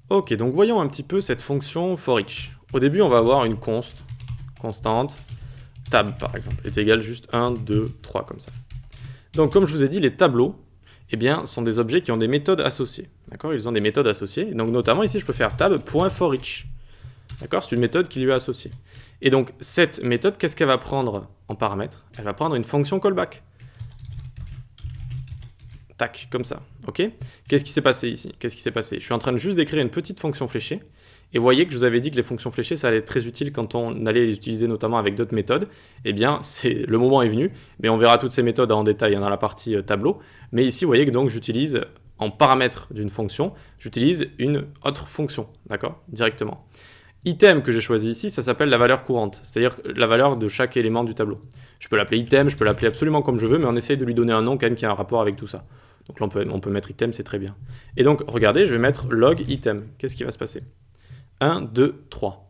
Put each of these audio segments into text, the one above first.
Ok, donc voyons un petit peu cette fonction for each. Au début, on va avoir une constante, tab par exemple, est égale juste 1, 2, 3 comme ça. Donc comme je vous ai dit, les tableaux, eh bien, sont des objets qui ont des méthodes associées. D'accord? Ils ont des méthodes associées. Donc notamment ici, je peux faire tab.forEach. D'accord? C'est une méthode qui lui est associée. Et donc cette méthode, qu'est-ce qu'elle va prendre en paramètre? Elle va prendre une fonction callback. Tac, comme ça, ok? Qu'est-ce qui s'est passé ici? Qu'est-ce qui s'est passé? Je suis en train de juste d'écrire une petite fonction fléchée, et vous voyez que je vous avais dit que les fonctions fléchées, ça allait être très utile quand on allait les utiliser notamment avec d'autres méthodes. Eh bien, le moment est venu, mais on verra toutes ces méthodes en détail dans la partie tableau. Mais ici, vous voyez que donc j'utilise, en paramètre d'une fonction, j'utilise une autre fonction, d'accord? Directement. Item que j'ai choisi ici, ça s'appelle la valeur courante, c'est-à-dire la valeur de chaque élément du tableau. Je peux l'appeler item, je peux l'appeler absolument comme je veux, mais on essaye de lui donner un nom quand même qui a un rapport avec tout ça. Donc là, on peut mettre item, c'est très bien. Et donc, regardez, je vais mettre log item. Qu'est-ce qui va se passer? 1, 2, 3.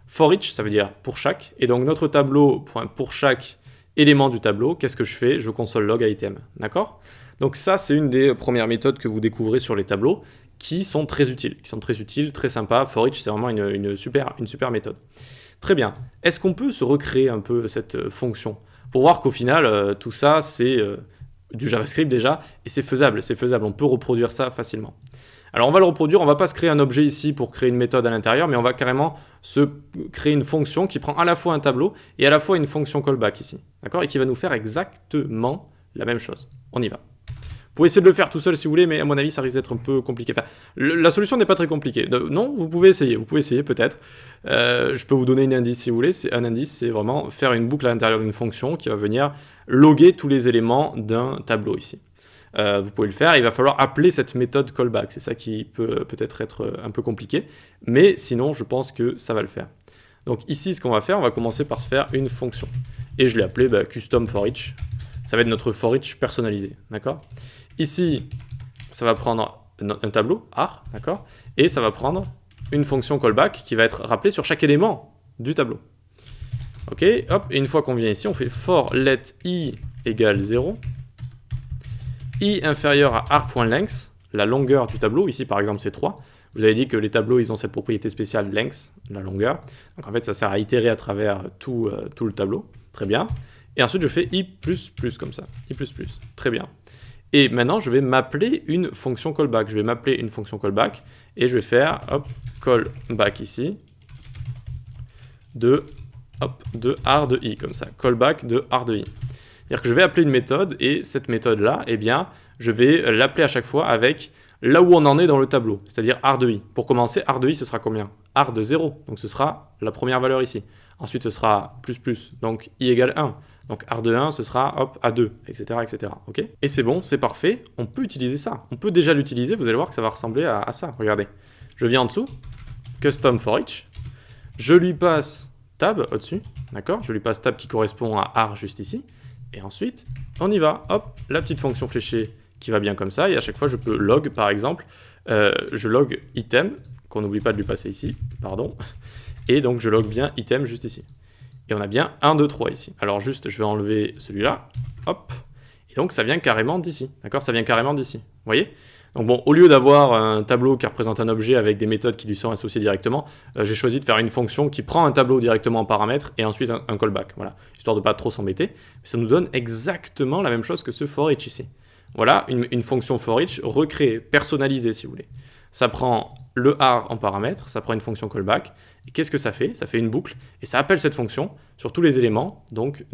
For each, ça veut dire pour chaque. Et donc, notre tableau, pour chaque élément du tableau, qu'est-ce que je fais? Je console log à item. D'accord? Donc ça, c'est une des premières méthodes que vous découvrez sur les tableaux qui sont très utiles, très sympas. For each, c'est vraiment une super méthode. Très bien. Est-ce qu'on peut se recréer un peu cette fonction pour voir qu'au final, tout ça, c'est du JavaScript déjà, et c'est faisable, on peut reproduire ça facilement. Alors on va le reproduire, on va pas se créer un objet ici pour créer une méthode à l'intérieur, mais on va carrément se créer une fonction qui prend à la fois un tableau et à la fois une fonction callback ici, d'accord? Et qui va nous faire exactement la même chose. On y va. Vous pouvez essayer de le faire tout seul si vous voulez, mais à mon avis, ça risque d'être un peu compliqué. Enfin, la solution n'est pas très compliquée. Non, vous pouvez essayer peut-être. Je peux vous donner un indice si vous voulez. Un indice, c'est vraiment faire une boucle à l'intérieur d'une fonction qui va venir loguer tous les éléments d'un tableau ici. Vous pouvez le faire, il va falloir appeler cette méthode callback. C'est ça qui peut peut-être être un peu compliqué, mais sinon, je pense que ça va le faire. Donc ici, ce qu'on va faire, on va commencer par se faire une fonction. Et je l'ai appelée custom for each. Ça va être notre for each personnalisé, d'accord? Ici, ça va prendre un tableau, ar, d'accord? Et ça va prendre une fonction callback qui va être rappelée sur chaque élément du tableau. Ok, hop, et une fois qu'on vient ici, on fait for let i égale 0. I inférieur à ar.length, la longueur du tableau, ici par exemple c'est 3. Je vous avais dit que les tableaux, ils ont cette propriété spéciale length, la longueur. Donc en fait, ça sert à itérer à travers tout le tableau. Très bien. Et ensuite, je fais i++ comme ça. i++. Très bien. Et maintenant, je vais m'appeler une fonction callback. Je vais m'appeler une fonction callback et je vais faire callback ici de ar de i, comme ça. Callback de ar de i. C'est-à-dire que je vais appeler une méthode et cette méthode-là, eh bien, je vais l'appeler à chaque fois avec là où on en est dans le tableau, c'est-à-dire ar de i. Pour commencer, ar de i, ce sera combien? Ar de 0, donc ce sera la première valeur ici. Ensuite, ce sera plus, donc i égale 1. Donc ar de 1, ce sera hop, A2, etc. etc. Okay, et c'est bon, c'est parfait, on peut utiliser ça. On peut déjà l'utiliser, vous allez voir que ça va ressembler à ça. Regardez, je viens en dessous, custom for each, je lui passe tab au-dessus, d'accord? Je lui passe tab qui correspond à ar juste ici. Et ensuite, on y va, hop, la petite fonction fléchée qui va bien comme ça, et à chaque fois je peux log, par exemple, je log item, qu'on n'oublie pas de lui passer ici, pardon, et donc je log bien item juste ici. Et on a bien 1, 2, 3 ici. Alors juste, je vais enlever celui-là, hop, et donc ça vient carrément d'ici, d'accord? Ça vient carrément d'ici, vous voyez? Donc bon, au lieu d'avoir un tableau qui représente un objet avec des méthodes qui lui sont associées directement, j'ai choisi de faire une fonction qui prend un tableau directement en paramètre et ensuite un callback, voilà, histoire de ne pas trop s'embêter. Ça nous donne exactement la même chose que ce for each ici. Voilà, une fonction for each recréée, personnalisée si vous voulez. Ça prend le ar en paramètre, ça prend une fonction callback, et qu'est-ce que ça fait? Ça fait une boucle, et ça appelle cette fonction sur tous les éléments, donc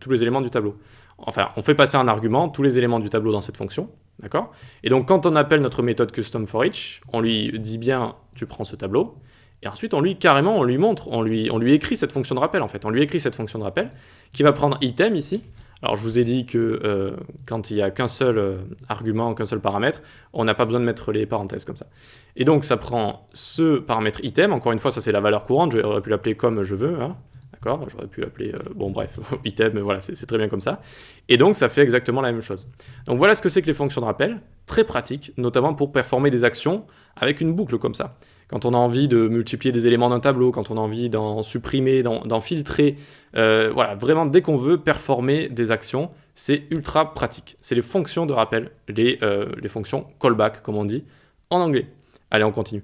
tous les éléments du tableau. Enfin, on fait passer un argument, tous les éléments du tableau dans cette fonction, d'accord? Et donc, quand on appelle notre méthode custom for each, on lui dit bien, tu prends ce tableau, et ensuite, on lui montre, on lui écrit cette fonction de rappel, en fait. On lui écrit cette fonction de rappel, qui va prendre item ici. Alors, je vous ai dit que quand il n'y a qu'un seul argument, qu'un seul paramètre, on n'a pas besoin de mettre les parenthèses comme ça. Et donc, ça prend ce paramètre item, encore une fois, ça c'est la valeur courante, j'aurais pu l'appeler comme je veux, hein. D'accord? J'aurais pu l'appeler, bon bref, item, mais voilà, c'est très bien comme ça. Et donc, ça fait exactement la même chose. Donc voilà ce que c'est que les fonctions de rappel, très pratique, notamment pour performer des actions avec une boucle comme ça. Quand on a envie de multiplier des éléments d'un tableau, quand on a envie d'en supprimer, d'en filtrer, voilà, vraiment dès qu'on veut performer des actions, c'est ultra pratique. C'est les fonctions de rappel, les fonctions callback, comme on dit en anglais. Allez, on continue.